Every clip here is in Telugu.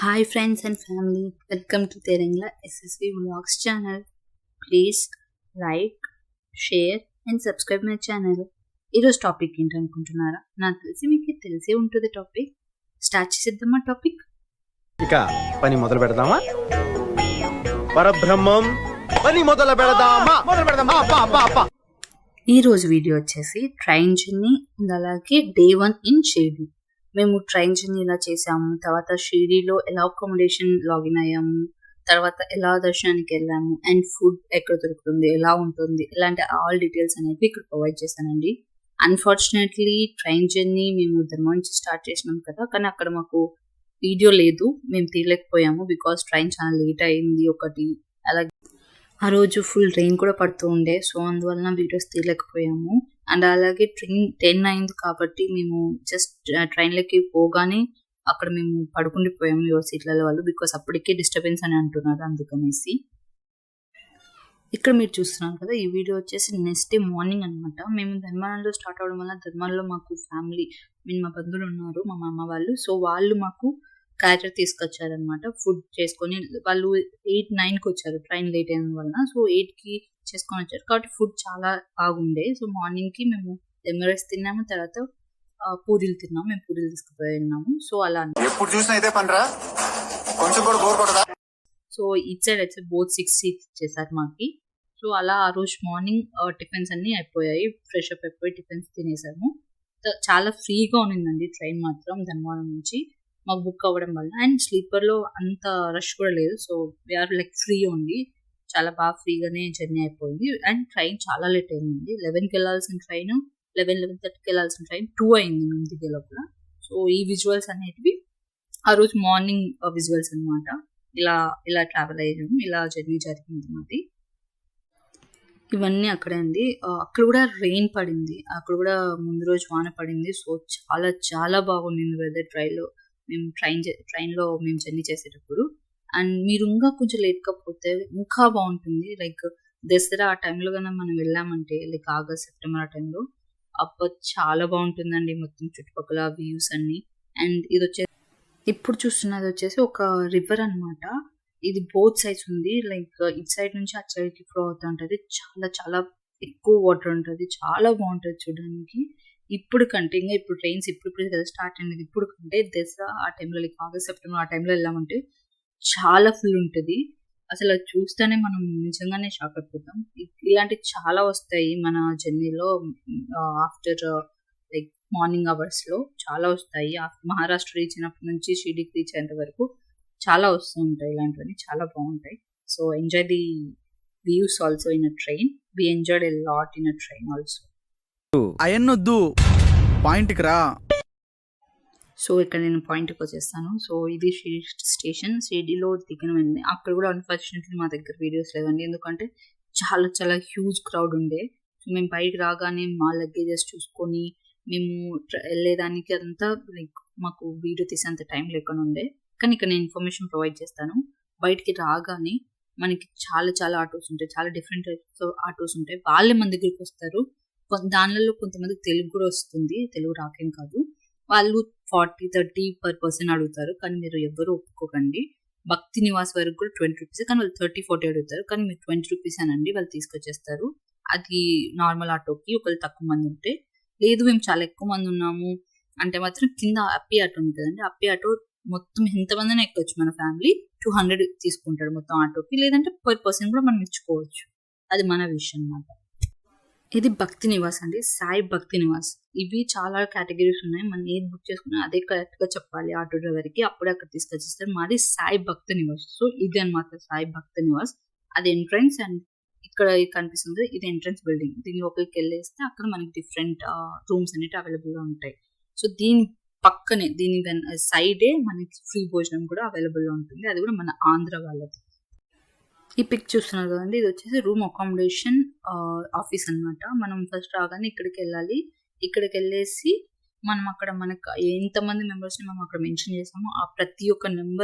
Hi friends and family, welcome to Terengla SSV Vlogs channel. Please like, share and subscribe my channel. ఈరోజు టాపిక్ ఏంటనుకుంటున్నారా? నాకు తెలిసి మీకు తెలిసే ఉంటుంది టాపిక్. స్టార్ట్ చేసేద్దామా టాపిక్? ఇక పని మొదలు పెడదామా? పరబ్రహ్మం పని మొదలు పెడదామా? ఈ రోజు వీడియో వచ్చేసి ట్రైన్ జర్నీ అండ్ అలాగే డే 1 ఇన్ షిరిడి. మేము ట్రైన్ జర్నీ ఎలా చేసాము, తర్వాత షిరిడిలో ఎలా అకామిడేషన్ లాగిన్ అయ్యాము, తర్వాత ఎలా దర్శనానికి వెళ్ళాము అండ్ ఫుడ్ ఎక్కడ దొరుకుతుంది, ఎలా ఉంటుంది, ఇలాంటి ఆల్ డీటెయిల్స్ అనేవి ఇక్కడ ప్రొవైడ్ చేశానండి. అన్ఫార్చునేట్లీ ట్రైన్ జర్నీ మేము ధర్మం నుంచి స్టార్ట్ చేసినాం కదా, కానీ అక్కడ మాకు వీడియో లేదు, మేము తీయలేకపోయాము బికాస్ ట్రైన్ చాలా లేట్ అయింది ఒకటి. అలాగే ఆ రోజు ఫుల్ రెయిన్ కూడా పడుతూ ఉండే, సో అందువలన వీడియోస్ తీయలేకపోయాము. అండ్ అలాగే ట్రైన్ 10 అయింది కాబట్టి మేము జస్ట్ ట్రైన్లోకి పోగానే అక్కడ మేము పడుకుండిపోయాము యువర్ సీట్లలో వాళ్ళు, బికాస్ అప్పటికే డిస్టర్బెన్స్ అని అంటున్నారు అందుకనేసి. ఇక్కడ మీరు చూస్తున్నారు కదా, ఈ వీడియో వచ్చేసి నెక్స్ట్ డే మార్నింగ్ అనమాట. మేము ధర్మాలలో స్టార్ట్ అవడం వల్ల ధర్మాలలో మాకు ఫ్యామిలీ మా బంధువులు ఉన్నారు, మా మామ వాళ్ళు, సో వాళ్ళు మాకు క్యాటర్ తీసుకొచ్చారనమాట. ఫుడ్ చేసుకొని వాళ్ళు 8-9కి వచ్చారు, ట్రైన్ లేట్ అయిన వలన. సో 8కి చేసుకొని వచ్చారు కాబట్టి ఫుడ్ చాలా బాగుండే. సో మార్నింగ్కి మేము ఎమరెస్ తిన్నాము, తర్వాత పూరీలు తిన్నాము. మేము పూరీలు తీసుకుపోయినాము. సో అలా సో ఇట్ సైడ్ అయితే బోత్ 6 సీట్స్ ఇచ్చేసారు మాకి. సో అలా ఆ రోజు మార్నింగ్ టిఫిన్స్ అన్ని అయిపోయాయి, ఫ్రెష్ అప్ అయిపోయి టిఫిన్స్ తినేసాము. చాలా ఫ్రీగా ఉన్నిందండి ట్రైన్ మాత్రం ధర్మవరం నుంచి మాకు బుక్ అవ్వడం వల్ల. అండ్ స్లీపర్లో అంత రష్ కూడా లేదు, సో వీఆర్ లైక్ ఫ్రీ ఉంది, చాలా బాగా ఫ్రీగానే జర్నీ అయిపోయింది. అండ్ ట్రైన్ చాలా లేట్ అయిందండి. 11కి వెళ్ళాల్సిన ట్రైన్ 11:30కి వెళ్ళాల్సిన ట్రైన్ 2 అయింది మేము దిగే లోపల. సో ఈ విజువల్స్ అనేటివి ఆ రోజు మార్నింగ్ విజువల్స్ అనమాట. ఇలా ట్రావెల్ అయ్యాము, ఇలా జర్నీ జరిగింది మాది. ఇవన్నీ అక్కడే అండి. అక్కడ కూడా రెయిన్ పడింది, అక్కడ కూడా ముందు రోజు వాన పడింది. సో చాలా చాలా బాగుండింది వెదర్ మేము ట్రైన్లో మేము జర్నీ చేసేటప్పుడు. అండ్ మీరు ఇంకా కొంచెం లేట్గా పోతే ఇంకా బాగుంటుంది. లైక్ దసరా ఆ టైంలో కన్నా మనం వెళ్ళామంటే, లైక్ ఆగస్ట్ సెప్టెంబర్ ఆ టైంలో అప్పుడు చాలా బాగుంటుందండి మొత్తం చుట్టుపక్కల వ్యూస్ అన్ని. అండ్ ఇది వచ్చేసి ఇప్పుడు చూస్తున్నది వచ్చేసి ఒక రివర్ అనమాట. ఇది బోత్ సైడ్స్ ఉంది, లైక్ ఇటు సైడ్ నుంచి అటు సైడ్కి ఫ్లో అవుతూ ఉంటుంది. చాలా చాలా ఎక్కువ వాటర్ ఉంటుంది, చాలా బాగుంటుంది చూడడానికి. ఇప్పుడు కంటే ఇంకా ఇప్పుడు ట్రైన్స్ ఇప్పుడు కదా స్టార్ట్ అయింది. ఇప్పుడు కంటే దసరా ఆ టైంలో, లైక్ ఆగస్ట్ సెప్టెంబర్ ఆ టైంలో వెళ్ళామంటే చాలా ఫుల్ ఉంటుంది. అసలు అది చూస్తేనే మనం నిజంగానే షాక్ అయిపోతాం. ఇలాంటివి చాలా వస్తాయి మన జర్నీలో. ఆఫ్టర్ లైక్ మార్నింగ్ అవర్స్లో చాలా వస్తాయి. మహారాష్ట్ర రీచ్ అయినప్పటి నుంచి షిరిడీకి రీచ్ అయ్యేంత వరకు చాలా వస్తూ ఉంటాయి ఇలాంటివన్నీ, చాలా బాగుంటాయి. So enjoy the views also in a train. We enjoyed a lot in a train also. అయన్నొద్దు, పాయింట్కి రా. సో ఇక్కడ నేను పాయింట్కి వచ్చేస్తాను. సో ఇది షిరిడి స్టేషన్. షిరిడిలో దిగిన వెంటనే అక్కడ కూడా అన్ఫార్చునేట్లీ మా దగ్గర వీడియోస్ లేదండి, ఎందుకంటే చాలా చాలా హ్యూజ్ క్రౌడ్ ఉండే. సో మేము బయటకు రాగానే మా లగేజెస్ చూసుకొని మేము వెళ్ళేదానికి అంతా లైక్ మాకు వీడియో తీసేంత టైం లేకుండా ఉండే. కానీ ఇక్కడ నేను ఇన్ఫర్మేషన్ ప్రొవైడ్ చేస్తాను. బయటికి రాగానే మనకి చాలా చాలా ఆటోస్ ఉంటాయి, చాలా డిఫరెంట్ టైప్స్ ఆటోస్ ఉంటాయి. వాళ్ళే మన దగ్గరికి వస్తారు. దానిలో కొంతమందికి తెలుగు కూడా వస్తుంది, తెలుగు రాకేం కాదు. వాళ్ళు 40-30 per person అడుగుతారు, కానీ మీరు ఎవరు ఒప్పుకోకండి. భక్తి నివాస్ వరకు కూడా 20 రూపీస్, కానీ వాళ్ళు 30-40 అడుగుతారు, కానీ మీరు 20 రూపీస్ అనండి, వాళ్ళు తీసుకొచ్చేస్తారు. అది నార్మల్ ఆటోకి ఒకళ్ళు తక్కువ మంది ఉంటే. లేదు మేము చాలా ఎక్కువ మంది ఉన్నాము అంటే మాత్రం కింద అప్పి ఆటో ఉంది కదండి, అప్పి ఆటో మొత్తం ఎంతమందిని ఎక్కొచ్చు, మన ఫ్యామిలీ 200 తీసుకుంటాడు మొత్తం ఆటోకి. లేదంటే per person కూడా మనం ఇచ్చుకోవచ్చు, అది మన విషయం అన్నమాట. ఇది భక్తి నివాస్ అండి, సాయి భక్తి నివాస్. ఇవి చాలా కేటగిరీస్ ఉన్నాయి, మనం ఏది బుక్ చేసుకున్నా అదే కరెక్ట్గా చెప్పాలి ఆటో డ్రైవర్కి, అప్పుడే అక్కడ తీసుకొచ్చేస్తారు. మాది సాయి భక్తి నివాస్. సో ఇది అనమాట సాయి భక్తి నివాస్. అది ఎంట్రన్స్. అండ్ ఇక్కడ కనిపిస్తుంది ఇది ఎంట్రన్స్ బిల్డింగ్. దీని లోపలికి వెళ్ళేస్తే అక్కడ మనకి డిఫరెంట్ రూమ్స్ అనేవి అవైలబుల్గా ఉంటాయి. సో దీని పక్కనే దీని సైడే మనకి ఫ్రీ భోజనం కూడా అవైలబుల్గా ఉంటుంది, అది కూడా మన ఆంధ్ర వాళ్ళది. ఈ పిక్ చూస్తున్నారు కదండి, ఇది వచ్చేసి రూమ్ అకామిడేషన్ ఆఫీస్ అనమాట. మనం ఫస్ట్ రాగానే ఇక్కడికి వెళ్ళాలి. ఇక్కడికి వెళ్ళేసి మనం అక్కడ మనకు ఎంతమంది మెంబర్స్ని మనం అక్కడ మెన్షన్ చేసామో ఆ ప్రతి ఒక్క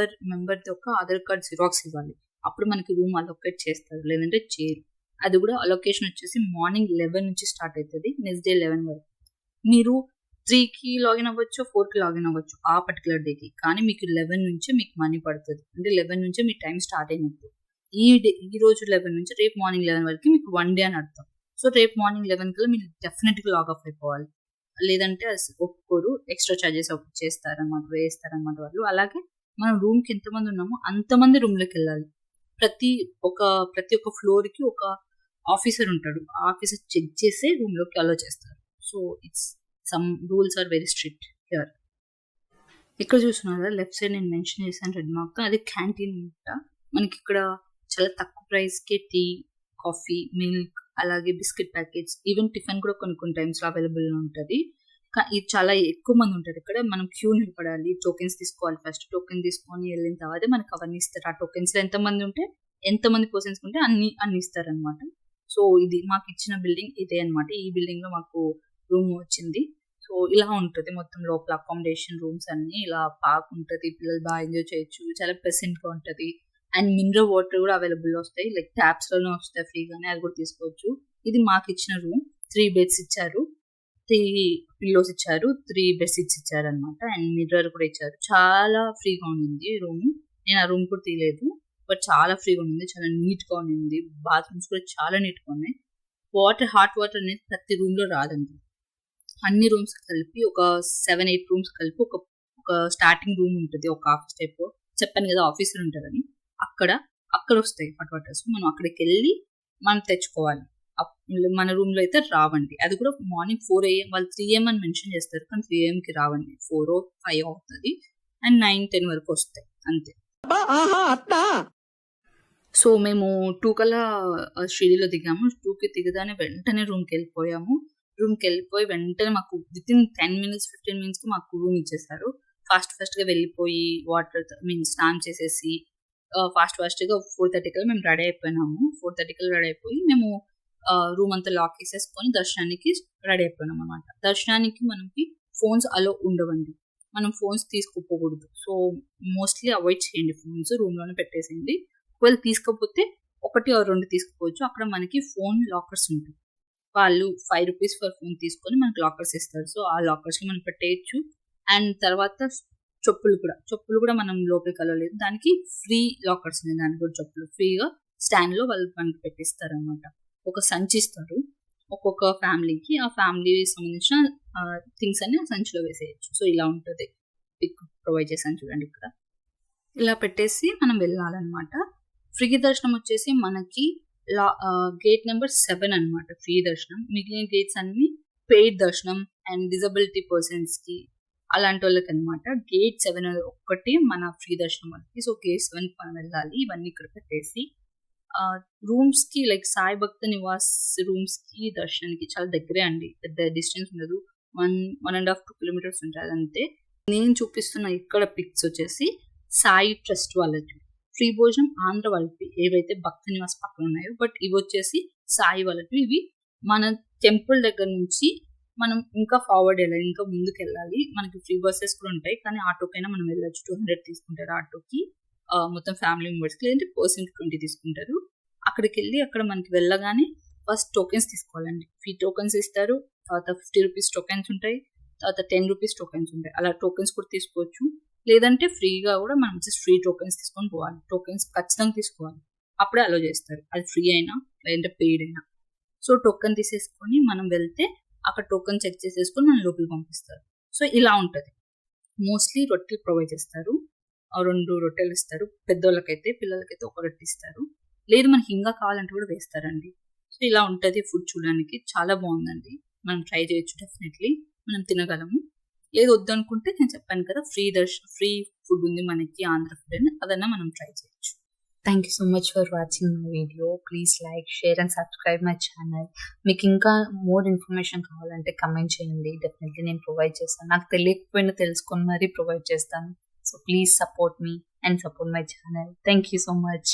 మెంబర్ది ఒక ఆధార్ కార్డ్ జిరాక్స్ ఇవ్వాలి, అప్పుడు మనకి రూమ్ అలొకేట్ చేస్తారు, లేదంటే చేయరు. అది కూడా అలొకేషన్ వచ్చేసి మార్నింగ్ 11 నుంచి స్టార్ట్ అవుతుంది, నెక్స్ట్ డే 11 వరకు. మీరు 3కి లాగిన్ అవ్వచ్చు, 4కి లాగిన్ అవ్వచ్చు ఆ పర్టికులర్ డేకి. కానీ మీకు 11 నుంచే మీకు మనీ పడుతుంది. అంటే 11 నుంచే మీ టైం స్టార్ట్ అయినప్పుడు. ఈ రోజు 11 నుంచి రేపు మార్నింగ్ 11 వరకు మీకు 1 డే అని అర్థం. సో రేపు మార్నింగ్ 11 కల్లా మీరు డెఫినెట్గా లాగ్ ఆఫ్ అయిపోవాలి. లేదంటే అది ఒప్పుకోరు, ఎక్స్ట్రా చార్జెస్ చేస్తారన్నమాట, వేస్తారన్నమాట వాళ్ళు. అలాగే మనం రూమ్కి ఎంతమంది ఉన్నామో అంతమంది రూమ్లోకి వెళ్ళాలి. ప్రతి ఒక్క ఫ్లోర్కి ఒక ఆఫీసర్ ఉంటాడు. ఆ ఆఫీసర్ చెక్ చేసే రూమ్లోకి అలో చేస్తారు. So some rules are very strict here. ఇక్కడ చూస్తున్నారా లెఫ్ట్ సైడ్ నేను మెన్షన్ చేశాను రెడ్ మార్క్తో, అది క్యాంటీన్ అనమాట. మనకి ఇక్కడ చాలా తక్కువ ప్రైస్కి టీ, కాఫీ, మిల్క్, అలాగే బిస్కెట్ ప్యాకెట్స్, ఈవెన్ టిఫిన్ కూడా కొన్ని టైమ్స్లో అవైలబుల్గా ఉంటుంది. ఇది చాలా ఎక్కువ మంది ఉంటారు ఇక్కడ. మనం క్యూ నిలబడాలి, టోకెన్స్ తీసుకోవాలి. ఫస్ట్ టోకెన్ తీసుకొని వెళ్ళిన తర్వాత మనకు అవన్నీ ఇస్తారు. ఆ టోకెన్స్లో ఎంతమంది ఉంటే ఎంతమంది పర్సన్స్ ఉంటే అన్ని ఇస్తారనమాట. సో ఇది మాకు ఇచ్చిన బిల్డింగ్ ఇదే అనమాట. ఈ బిల్డింగ్లో మాకు రూమ్ వచ్చింది. సో ఇలా ఉంటుంది మొత్తం లోపల అకామిడేషన్ రూమ్స్ అన్ని. ఇలా పార్క్ ఉంటుంది, పిల్లలు బాగా ఎంజాయ్ చేయొచ్చు, చాలా ప్లెసెంట్గా ఉంటుంది. అండ్ మినరల్ వాటర్ కూడా అవైలబుల్లో వస్తాయి, లైక్ ట్యాప్స్లోనే వస్తాయి ఫ్రీగానే, అది కూడా తీసుకోవచ్చు. ఇది మాకు ఇచ్చిన రూమ్. 3 బెడ్స్ ఇచ్చారు, 3 పిల్లోస్ ఇచ్చారు, 3 బెడ్షీట్స్ ఇచ్చారు అనమాట. అండ్ మిర్రర్ కూడా ఇచ్చారు. చాలా ఫ్రీగా ఉంది రూమ్. నేను ఆ రూమ్ కూడా తీయలేదు, బట్ చాలా ఫ్రీగా ఉంది, చాలా నీట్గా ఉంది. బాత్రూమ్స్ కూడా చాలా నీట్గా ఉన్నాయి. హాట్ వాటర్ అనేది ప్రతి రూమ్లో రాదండి. అన్ని రూమ్స్ కలిపి ఒక 7-8 రూమ్స్ కలిపి ఒక స్టార్టింగ్ రూమ్ ఉంటుంది, ఒక ఆఫీస్ టైప్. చెప్పాను కదా ఆఫీసర్ ఉంటారని. అక్కడ వస్తాయి హాట్ వాటర్స్. మనం అక్కడికి వెళ్ళి మనం తెచ్చుకోవాలి. మన రూమ్ లో అయితే రావండి. అది కూడా మార్నింగ్ 4 AM, వాళ్ళు 3 AM అని మెన్షన్ చేస్తారు, కానీ 3 AMకి రావండి. 4 or 5 అవుతుంది. అండ్ 9-10 వరకు వస్తాయి అంతే. సో మేము 2 కల్లా షిరిడీలో దిగాము. 2కి దిగదానే వెంటనే రూమ్కి వెళ్ళిపోయాము. రూమ్కి వెళ్ళిపోయి వెంటనే మాకు వితిన్ 10 minutes 15 minutes మాకు రూమ్ ఇచ్చేస్తారు. ఫాస్ట్గా వెళ్ళిపోయి స్నానం చేసేసి ఫాస్ట్గా 4:30 కల్లా మేము రెడీ అయిపోయినాము. 4:30 కల్లా రెడీ అయిపోయి మేము రూమ్ అంతా లాక్ చేసేసుకొని దర్శనానికి రెడీ అయిపోయినాం అనమాట. దర్శనానికి మనకి ఫోన్స్ అలో ఉండవండి, మనం ఫోన్స్ తీసుకుపోకూడదు. సో మోస్ట్లీ అవాయిడ్ చేయండి ఫోన్స్, రూమ్లోనే పెట్టేసేయండి. ఒకవేళ తీసుకోకపోతే 1 or 2 తీసుకుపోవచ్చు. అక్కడ మనకి ఫోన్ లాకర్స్ ఉంటాయి. వాళ్ళు 5 rupees ఫర్ ఫోన్ తీసుకొని మనకి లాకర్స్ ఇస్తారు. సో ఆ లాకర్స్కి మనం పెట్టేయచ్చు. అండ్ తర్వాత చెప్పులు కూడా మనం లోపలికి వెళ్ళలేదు, దానికి ఫ్రీ లాకర్స్ ఉన్నాయి. దానికి కూడా చెప్పులు ఫ్రీగా స్టాండ్లో వాళ్ళు మనకి పెట్టిస్తారు అనమాట. ఒక సంచి ఇస్తారు ఒక్కొక్క ఫ్యామిలీకి. ఆ ఫ్యామిలీకి సంబంధించిన థింగ్స్ అన్ని ఆ సంచిలో వేసేయచ్చు. సో ఇలా ఉంటుంది. పిక్ ప్రొవైడ్ చేశాను చూడండి ఇక్కడ. ఇలా పెట్టేసి మనం వెళ్ళాలన్నమాట. ఫ్రీ దర్శనం వచ్చేసి మనకి గేట్ నెంబర్ 7 అనమాట ఫ్రీ దర్శనం. మిగిలిన గేట్స్ అన్ని పెయిడ్ దర్శనం అండ్ డిజబిలిటీ పర్సన్స్కి అలాంటి వాళ్ళకి అనమాట. గేట్ 7 ఒక్కటి మన ఫ్రీ దర్శనం వాళ్ళకి. సో గేట్ 7 మనం వెళ్ళాలి. ఇవన్నీ ఇక్కడ పెట్టేసి రూమ్స్కి లైక్ సాయి భక్త నివాస్ రూమ్స్కి దర్శనానికి చాలా దగ్గరే అండి, పెద్ద డిస్టెన్స్ ఉండదు. 1.5-2 kilometers ఉంటుంది అంతే. నేను చూపిస్తున్న ఇక్కడ పిక్స్ వచ్చేసి సాయి ట్రస్ట్ వాళ్ళకి ఫ్రీ భోజనం, ఆంధ్ర వాళ్ళకి ఏవైతే భక్త నివాస్ పక్కన ఉన్నాయో. బట్ ఇవి వచ్చేసి సాయి వాళ్ళకి. ఇవి మన టెంపుల్ దగ్గర నుంచి మనం ఇంకా ఫార్వర్డ్ వెళ్ళాలి, ఇంకా ముందుకు వెళ్ళాలి. మనకి ఫ్రీ బస్సెస్ కూడా ఉంటాయి, కానీ ఆటోకైనా మనం వెళ్ళొచ్చు. 200 తీసుకుంటారు ఆటోకి, మొత్తం ఫ్యామిలీ మెంబర్స్కి. లేదంటే పర్సన్కి 20 తీసుకుంటారు. అక్కడికి వెళ్ళి అక్కడ మనకి వెళ్ళగానే ఫస్ట్ టోకెన్స్ తీసుకోవాలండి. ఫ్రీ టోకెన్స్ ఇస్తారు. తర్వాత 50 rupees టోకెన్స్ ఉంటాయి, తర్వాత 10 rupees టోకెన్స్ ఉంటాయి. అలా టోకెన్స్ కూడా తీసుకోవచ్చు. లేదంటే ఫ్రీగా కూడా మనం జస్ట్ ఫ్రీ టోకెన్స్ తీసుకొని పోవాలి. టోకెన్స్ ఖచ్చితంగా తీసుకోవాలి, అప్పుడే అలో చేస్తారు. అది ఫ్రీ అయినా లేదంటే పెయిడ్ అయినా. సో టోకెన్ తీసేసుకొని మనం వెళ్తే అక్కడ టోకెన్ చెక్ చేసేసుకొని మనం లోపలికి పంపిస్తారు. సో ఇలా ఉంటుంది. మోస్ట్లీ రొట్టెలు ప్రొవైడ్ చేస్తారు, 2 రొట్టెలు ఇస్తారు పెద్దోళ్ళకైతే. పిల్లలకైతే 1 రొట్టె ఇస్తారు. లేదు మనకి ఇంకా కావాలంటే కూడా వేస్తారండి. సో ఇలా ఉంటుంది. ఫుడ్ చూడడానికి చాలా బాగుందండి, మనం ట్రై చేయొచ్చు. డెఫినెట్లీ మనం తినగలము. లేదు వద్దనుకుంటే నేను చెప్పాను కదా ఫ్రీ ఫుడ్ ఉంది మనకి, ఆంధ్ర ఫుడ్ అని, అదన్నా మనం ట్రై చేయొచ్చు. Thank you so much for watching my video. Please like, share and subscribe my channel. మీకు ఇంకా మోర్ ఇన్ఫర్మేషన్ కావాలంటే కమెంట్ చేయండి, డెఫినెట్లీ నేను ప్రొవైడ్ చేస్తాను. నాకు తెలియకపోయినా తెలుసుకొని మరీ ప్రొవైడ్ చేస్తాను. So please support me and support my channel. Thank you so much.